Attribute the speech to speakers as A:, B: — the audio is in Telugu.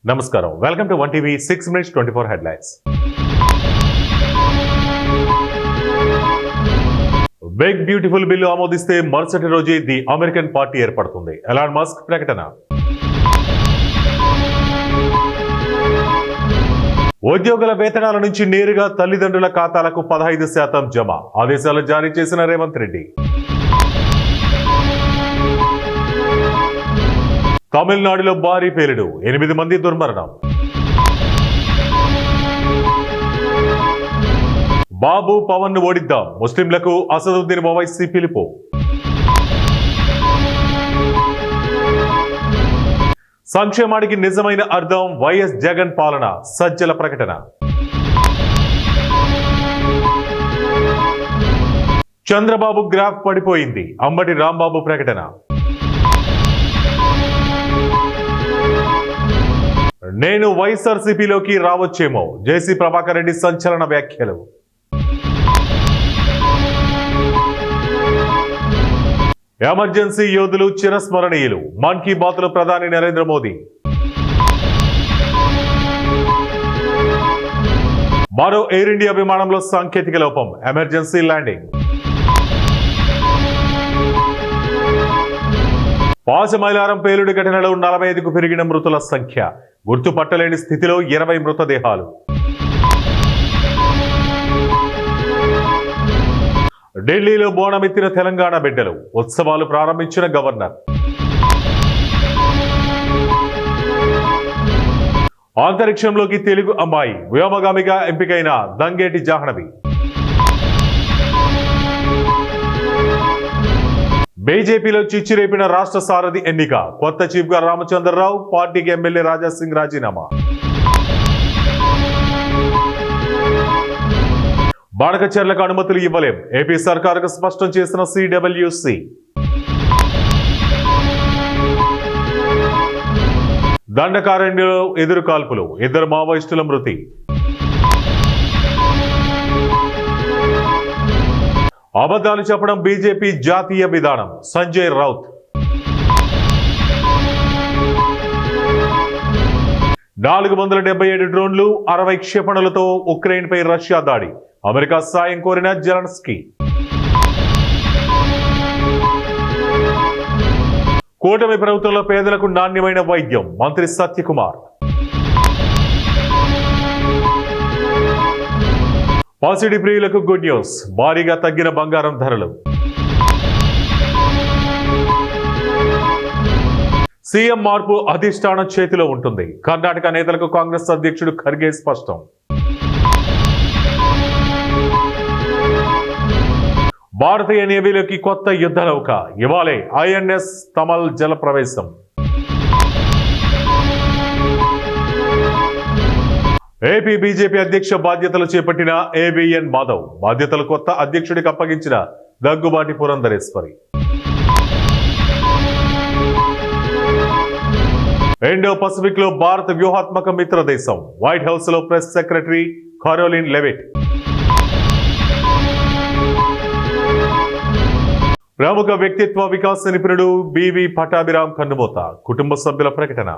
A: నమస్కారం welcome to 1 TV 6 minutes 24 headlines. Big beautiful bill ఆమోదిస్తే మరుసటి రోజే ది అమెరికన్ పార్టీ ఏర్పడుతుంది. ఎలాన్ మస్క్ ప్రకటన. ఉద్యోగుల వేతనాల నుంచి నేరుగా తల్లిదండ్రుల ఖాతాలకు 15% జమ. ఆదేశాలు జారీ చేసిన రేవంత్ రెడ్డి. తమిళనాడులో భారీ పేలుడు, 8 మంది దుర్మరణం. బాబు పవన్ ను ఓడిద్దాం, ముస్లింలకు అసదుద్దీన్ ఓవైసీ పిలుపు. సంక్షేమానికి నిజమైన అర్థం వైఎస్ జగన్ పాలన, సజ్జల ప్రకటన. చంద్రబాబు గ్రాఫ్ పడిపోయింది, అంబటి రాంబాబు ప్రకటన. నేను వైఎస్ఆర్సీపీలోకి రావచ్చేమో, జేసీ ప్రభాకర్ రెడ్డి సంచలన వ్యాఖ్యలు. ఎమర్జెన్సీ యోధులు చిరస్మరణీయులు, మన్ కీ బాత్ లో ప్రధాని నరేంద్ర మోదీ. మరో ఎయిర్ ఇండియా విమానంలో సాంకేతిక లోపం, ఎమర్జెన్సీ ల్యాండింగ్. పాశమైలారం పేలుడు ఘటనలో 45కు పెరిగిన మృతుల సంఖ్య, గుర్తుపట్టలేని స్థితిలో 20 మృతదేహాలు. ఢిల్లీలో బోనమెత్తిన తెలంగాణ బిడ్డలు, ఉత్సవాలు ప్రారంభించిన గవర్నర్. అంతరిక్షంలోకి తెలుగు అమ్మాయి, వ్యోమగామిగా ఎంపికైన దంగేటి జాహ్నవి. బీజేపీలో చిచ్చురేపిన రాష్ట్ర సారథి ఎన్నిక, కొత్త చీఫ్ గా రామచంద్రరావు, పార్టీకి ఎమ్మెల్యే రాజాసింగ్ రాజీనామా. బాణకచర్లకు అనుమతులు ఇవ్వలేం, ఏపీ సర్కారుకు స్పష్టం చేసిన సిడబ్ల్యూసి. దండకారణ్యంలో ఎదురు కాల్పులు, 2 మావోయిస్టుల మృతి. అబద్ధాలు చెప్పడం బీజేపీ జాతీయ విధానం, సంజయ్ రౌత్. 477 డ్రోన్లు, 60 క్షిపణులతో ఉక్రెయిన్ పై రష్యా దాడి, అమెరికా సాయం కోరిన జెలెన్స్కీ. కూటమి ప్రభుత్వంలో పేదలకు నాణ్యమైన వైద్యం, మంత్రి సత్యకుమార్. పాసిడి ప్రియులకు గుడ్ న్యూస్, భారీగా తగ్గిన బంగారం ధరలు. సీఎం మార్పు అధిష్టానం చేతిలో ఉంటుంది, కర్ణాటక నేతలకు కాంగ్రెస్ అధ్యక్షుడు ఖర్గే స్పష్టం. భారతీయ నేవీలోకి కొత్త యుద్ధ నౌక, ఇవాళే ఐఎన్ఎస్ తమల్ జల ప్రవేశం. ఏపీ బీజేపీ అధ్యక్ష బాధ్యతలు చేపట్టిన ఏబిఎన్ మాధవ్, బాధ్యతలు కొత్త అధ్యక్షుడికి అప్పగించిన దగ్గుబాటి పురంధరేశ్వరి. ఇండో పసిఫిక్ లో భారత వ్యూహాత్మక మిత్ర దేశం, వైట్ హౌస్ లో ప్రెస్ సెక్రటరీ కారోలిన్ లెవిట్. ప్రముఖ వ్యక్తిత్వ వికాస నిపుణుడు బివి పటాభిరామ్ కన్నుమూత, కుటుంబ సభ్యుల ప్రకటన.